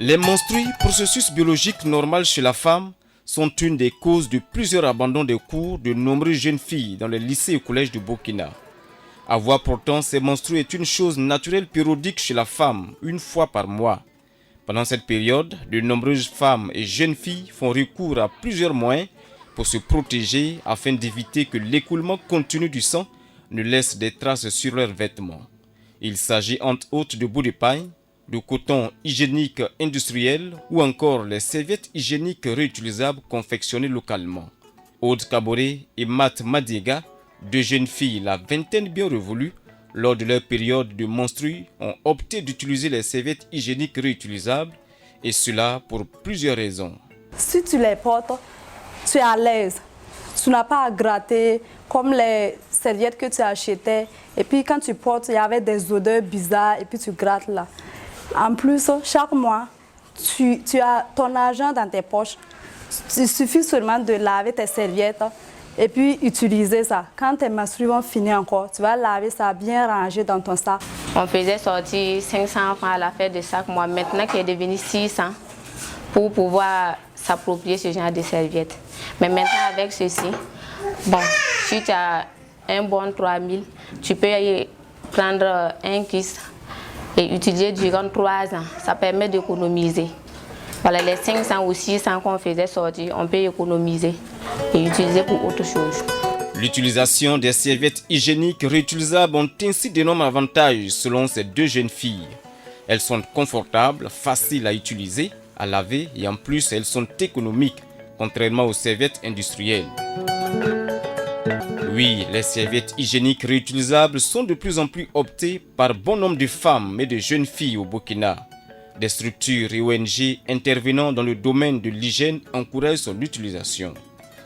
Les menstrues, processus biologique normal chez la femme, sont une des causes de plusieurs abandons de cours de nombreuses jeunes filles dans les lycées et collèges du Burkina. Avoir pourtant ces menstrues est une chose naturelle périodique chez la femme, une fois par mois. Pendant cette période, de nombreuses femmes et jeunes filles font recours à plusieurs moyens pour se protéger afin d'éviter que l'écoulement continu du sang ne laisse des traces sur leurs vêtements. Il s'agit entre autres de bouts de paille, de coton hygiénique industriel ou encore les serviettes hygiéniques réutilisables confectionnées localement. Aude Kaboré et Mat Madiega, deux jeunes filles, la vingtaine bien révolue, lors de leur période de menstrues, ont opté d'utiliser les serviettes hygiéniques réutilisables et cela pour plusieurs raisons. Si tu les portes, tu es à l'aise. Tu n'as pas à gratter comme les serviettes que tu achetais. Et puis quand tu portes, il y avait des odeurs bizarres et puis tu grattes là. En plus, chaque mois, tu as ton argent dans tes poches. Il suffit seulement de laver tes serviettes et puis utiliser ça. Quand tes menstrues vont finir encore, tu vas laver ça bien rangé dans ton sac. On faisait sortir 500 francs à la fête de chaque mois. Maintenant qui est devenu 600 pour pouvoir s'approprier ce genre de serviettes. Mais maintenant avec ceci, bon, si tu as un bon 3000, tu peux y prendre un kiss et utiliser durant 3 ans. Ça permet d'économiser. Voilà, les 500 ou 600 qu'on faisait sortir, on peut économiser et utiliser pour autre chose. L'utilisation des serviettes hygiéniques réutilisables ont ainsi d'énormes avantages selon ces deux jeunes filles. Elles sont confortables, faciles à utiliser, à laver et en plus elles sont économiques, contrairement aux serviettes industrielles. Oui, les serviettes hygiéniques réutilisables sont de plus en plus optées par bon nombre de femmes et de jeunes filles au Burkina. Des structures et ONG intervenant dans le domaine de l'hygiène encouragent son utilisation.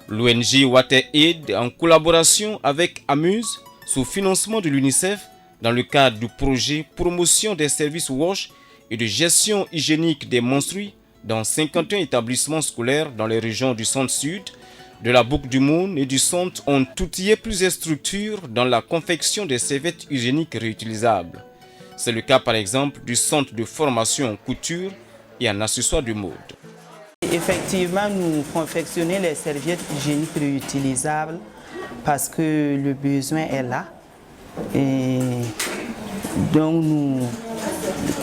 L'ONG WaterAid, en collaboration avec Amuse, sous financement de l'UNICEF, dans le cadre du projet Promotion des services WASH et de gestion hygiénique des menstrues dans 51 établissements scolaires dans les régions du centre-sud, de la Boucle du Moun et du centre, ont outillé plusieurs structures dans la confection des serviettes hygiéniques réutilisables. C'est le cas par exemple du centre de formation en couture et en accessoires de mode. Effectivement, nous confectionnons les serviettes hygiéniques réutilisables parce que le besoin est là. Et donc nous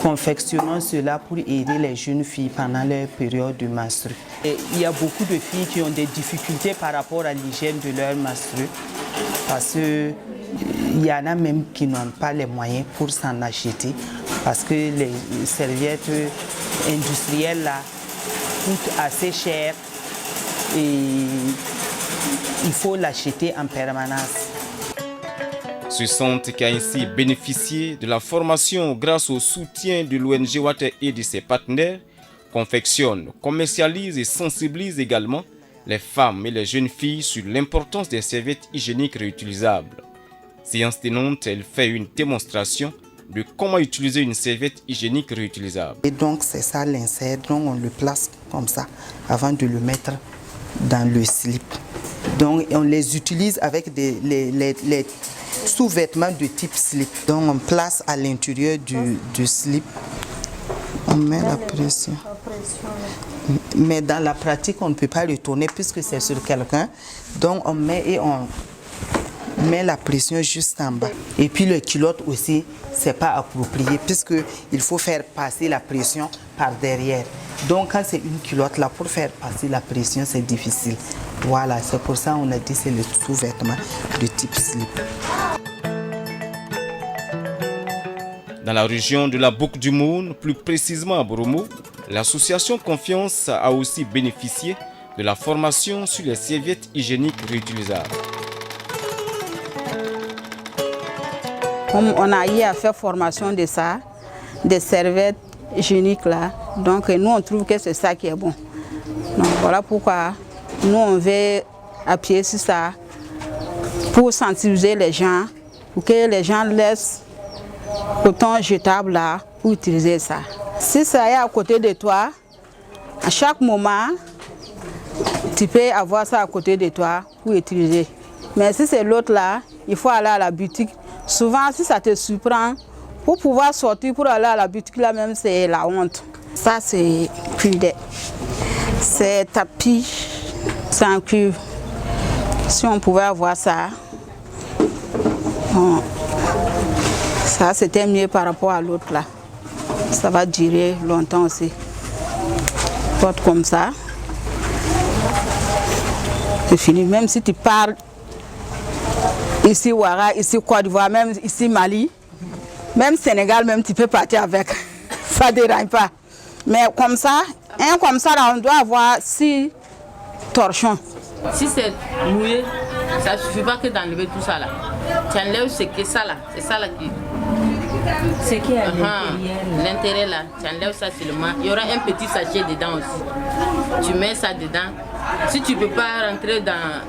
confectionnons cela pour aider les jeunes filles pendant leur période de menstrues. Et il y a beaucoup de filles qui ont des difficultés par rapport à l'hygiène de leurs menstrues parce qu'il y en a même qui n'ont pas les moyens pour s'en acheter parce que les serviettes industrielles là coûtent assez cher et il faut l'acheter en permanence. Ce centre qui a ainsi bénéficié de la formation grâce au soutien de l'ONG WaterAid et de ses partenaires confectionne, commercialise et sensibilise également les femmes et les jeunes filles sur l'importance des serviettes hygiéniques réutilisables. Séance tenante, elle fait une démonstration de comment utiliser une serviette hygiénique réutilisable. Et donc c'est ça l'insert, donc on le place comme ça avant de le mettre dans le slip. Donc on les utilise avec les sous-vêtements de type slip. Donc on place à l'intérieur du slip. On met la pression. Mais dans la pratique, on ne peut pas le tourner puisque c'est sur quelqu'un. Donc on met et on met la pression juste en bas. Et puis le culotte aussi, c'est pas approprié puisqu'il faut faire passer la pression par derrière. Donc quand c'est une culotte là, pour faire passer la pression, c'est difficile. Voilà, c'est pour ça qu'on a dit c'est le sous-vêtement de type slip. Dans la région de la Boucle du Moun, plus précisément à Boromo, l'association Confiance a aussi bénéficié de la formation sur les serviettes hygiéniques réutilisables. On a eu à faire formation de ça, des serviettes hygiéniques là. Donc nous on trouve que c'est ça qui est bon. Donc voilà pourquoi nous on veut appuyer sur ça pour sensibiliser les gens, pour que les gens laissent coton jetable là pour utiliser ça. Si ça est à côté de toi, à chaque moment, tu peux avoir ça à côté de toi pour utiliser. Mais si c'est l'autre là, il faut aller à la boutique. Souvent, si ça te surprend, pour pouvoir sortir pour aller à la boutique là même, c'est la honte. Ça, c'est cuivre. C'est tapis, c'est en cuivre. Si on pouvait avoir ça, bon, ça c'était mieux par rapport à l'autre là. Ça va durer longtemps aussi. Porte comme ça. C'est fini. Même si tu pars ici Ouara, ici Côte d'Ivoire, même ici Mali, même Sénégal, même tu peux partir avec. Ça ne dérange pas. Mais comme ça, là, on doit avoir 6 torchons. Si c'est mouillé, ça ne suffit pas que d'enlever tout ça là. Tu enlèves ce que ça là, c'est ça là qui... Ce qui est à l'intérieur là, tu enlèves ça seulement. Il y aura un petit sachet dedans aussi. Tu mets ça dedans. Si tu ne peux pas rentrer dans la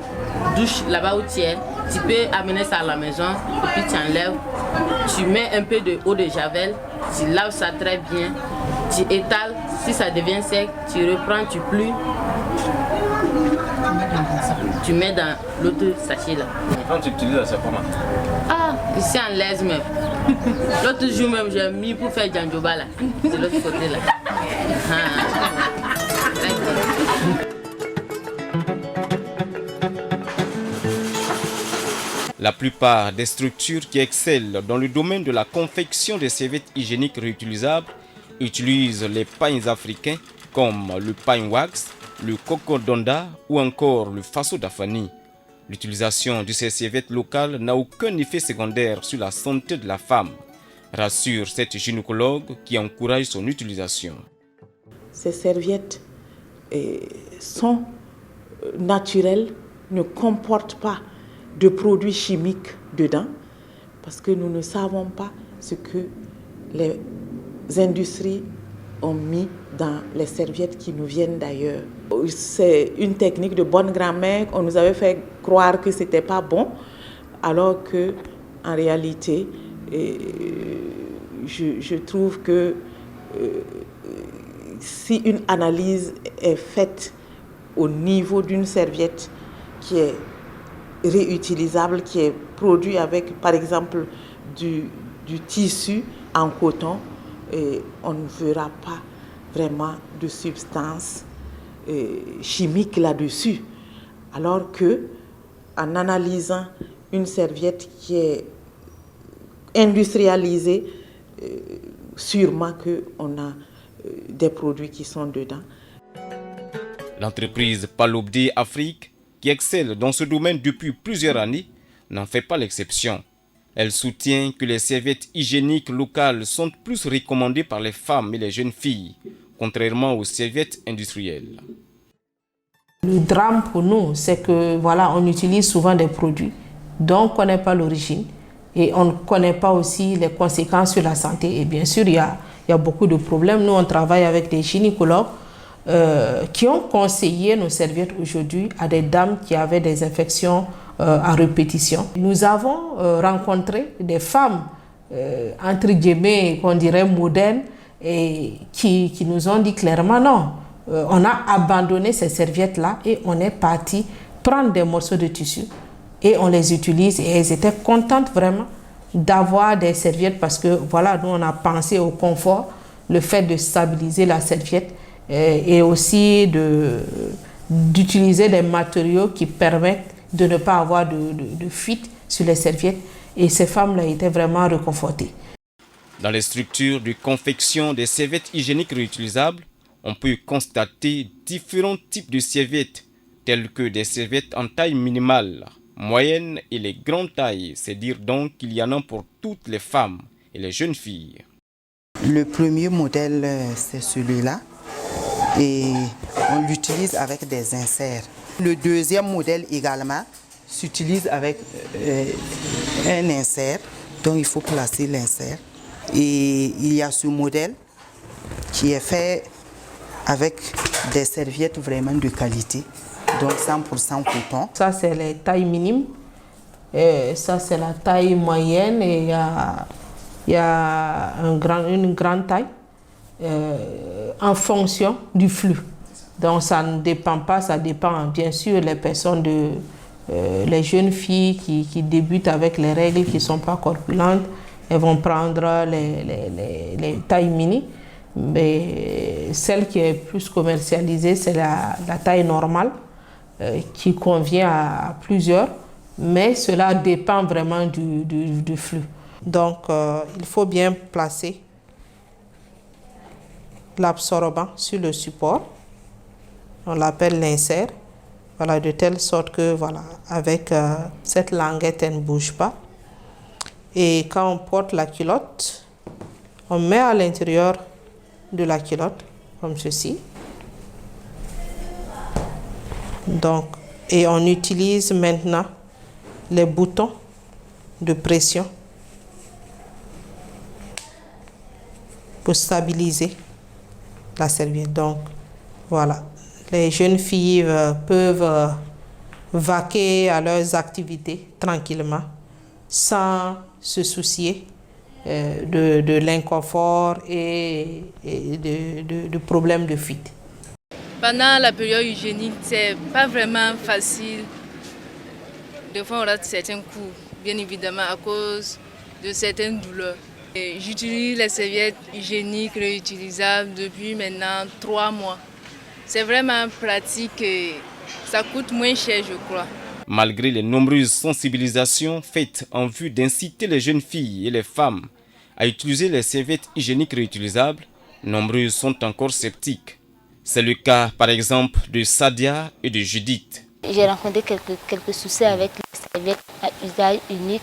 douche là-bas où tu es, tu peux amener ça à la maison et puis tu enlèves. Tu mets un peu de eau de javel, tu laves ça très bien, tu étales. Si ça devient sec, tu reprends, tu plies. Tu mets dans l'autre sachet là. Quand tu utilises ça comment? Ah, ici en l'aise même. L'autre jour même, j'ai mis pour faire Djanjoba là. De l'autre côté là. La plupart des structures qui excellent dans le domaine de la confection des serviettes hygiéniques réutilisables utilisent les pains africains comme le pain wax, le coco donda ou encore le faso d'Afani. L'utilisation de ces serviettes locales n'a aucun effet secondaire sur la santé de la femme, rassure cette gynécologue qui encourage son utilisation. Ces serviettes sont naturelles, ne comportent pas de produits chimiques dedans, parce que nous ne savons pas ce que les industries ont mis dans les serviettes qui nous viennent d'ailleurs. C'est une technique de bonne grand-mère. On nous avait fait croire que c'était pas bon, alors que en réalité, je trouve que si une analyse est faite au niveau d'une serviette qui est réutilisable, qui est produit avec, par exemple, du tissu en coton, et on ne verra pas vraiment de substances chimiques là-dessus. Alors que, en analysant une serviette qui est industrialisée, sûrement qu'on a des produits qui sont dedans. L'entreprise Palobdé Afrique, qui excelle dans ce domaine depuis plusieurs années, n'en fait pas l'exception. Elle soutient que les serviettes hygiéniques locales sont plus recommandées par les femmes et les jeunes filles, contrairement aux serviettes industrielles. Le drame pour nous, c'est que voilà, on utilise souvent des produits dont on ne connaît pas l'origine et on ne connaît pas aussi les conséquences sur la santé. Et bien sûr, il y a beaucoup de problèmes. Nous, on travaille avec des gynécologues qui ont conseillé nos serviettes aujourd'hui à des dames qui avaient des infections à répétition. Nous avons rencontré des femmes, entre guillemets, qu'on dirait modernes, et qui nous ont dit clairement non. On a abandonné ces serviettes-là et on est parti prendre des morceaux de tissu et on les utilise et elles étaient contentes vraiment d'avoir des serviettes parce que voilà, nous on a pensé au confort, le fait de stabiliser la serviette et aussi d'utiliser des matériaux qui permettent de ne pas avoir de fuite sur les serviettes et ces femmes-là étaient vraiment réconfortées. Dans les structures de confection des serviettes hygiéniques réutilisables, on peut constater différents types de serviettes, telles que des serviettes en taille minimale, moyenne et les grandes tailles. C'est dire donc qu'il y en a pour toutes les femmes et les jeunes filles. Le premier modèle, c'est celui-là. Et on l'utilise avec des inserts. Le deuxième modèle également s'utilise avec un insert. Donc il faut placer l'insert. Et il y a ce modèle qui est fait avec des serviettes vraiment de qualité, donc 100% coton. Ça c'est les tailles minimes, et ça c'est la taille moyenne et il y a une grande taille en fonction du flux. Donc ça ne dépend pas, ça dépend bien sûr les personnes les jeunes filles qui débutent avec les règles, qui ne sont pas corpulentes, elles vont prendre les tailles mini. Mais celle qui est plus commercialisée, c'est la taille normale qui convient à plusieurs, mais cela dépend vraiment du flux. Donc, il faut bien placer l'absorbant sur le support. On l'appelle l'insert. Voilà, de telle sorte que, voilà, avec cette languette, elle ne bouge pas. Et quand on porte la culotte, on met à l'intérieur de la culotte, comme ceci. Donc, et on utilise maintenant les boutons de pression pour stabiliser la serviette. Donc, voilà. Les jeunes filles peuvent vaquer à leurs activités tranquillement, sans se soucier de l'inconfort et de problèmes de fuite. Pendant la période hygiénique, c'est pas vraiment facile. Des fois, on rate certains coups, bien évidemment, à cause de certaines douleurs. J'utilise les serviettes hygiéniques réutilisables depuis maintenant 3 mois. C'est vraiment pratique et ça coûte moins cher, je crois. Malgré les nombreuses sensibilisations faites en vue d'inciter les jeunes filles et les femmes à utiliser les serviettes hygiéniques réutilisables, nombreuses sont encore sceptiques. C'est le cas par exemple de Sadia et de Judith. J'ai rencontré quelques soucis avec les serviettes à usage unique,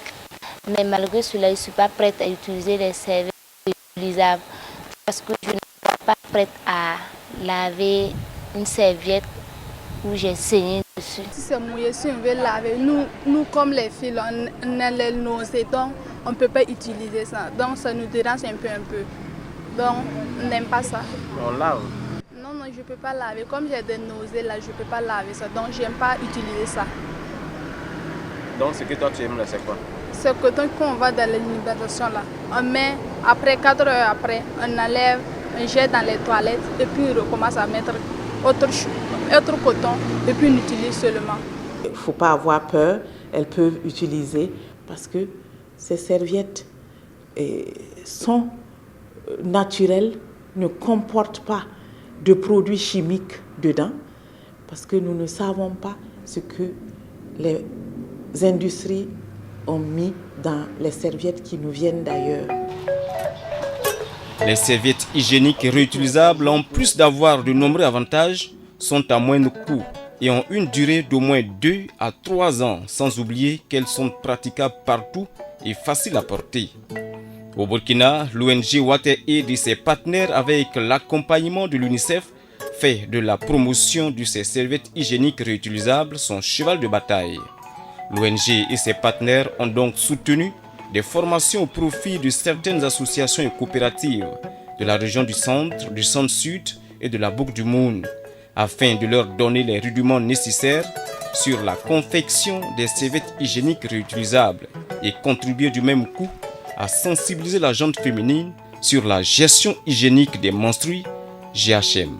mais malgré cela, je ne suis pas prête à utiliser les serviettes réutilisables parce que je ne suis pas prête à laver une serviette où j'ai saigné dessus. Si c'est mouillé, si on veut laver, nous comme les filles, on a les nausées, donc on ne peut pas utiliser ça. Donc ça nous dérange un peu. Donc on n'aime pas ça. On lave? Non, je ne peux pas laver. Comme j'ai des nausées là, je ne peux pas laver ça. Donc je n'aime pas utiliser ça. Donc ce que toi tu aimes là, c'est quoi? C'est que quand on va dans l'alimentation là, on met, après 4 heures après, on enlève, on jette dans les toilettes et puis on recommence à mettre autre coton et puis on utilise seulement. Il ne faut pas avoir peur, elles peuvent utiliser parce que ces serviettes sont naturelles, ne comportent pas de produits chimiques dedans parce que nous ne savons pas ce que les industries ont mis dans les serviettes qui nous viennent d'ailleurs. Les serviettes hygiéniques réutilisables, en plus d'avoir de nombreux avantages, sont à moindre coût et ont une durée d'au moins 2 à 3 ans, sans oublier qu'elles sont praticables partout et faciles à porter. Au Burkina, l'ONG Water Aid et ses partenaires, avec l'accompagnement de l'UNICEF, fait de la promotion de ces serviettes hygiéniques réutilisables son cheval de bataille. L'ONG et ses partenaires ont donc soutenu des formations au profit de certaines associations et coopératives de la région du centre-sud et de la Boucle du Moun, afin de leur donner les rudiments nécessaires sur la confection des serviettes hygiéniques réutilisables et contribuer du même coup à sensibiliser la gente féminine sur la gestion hygiénique des menstrues GHM.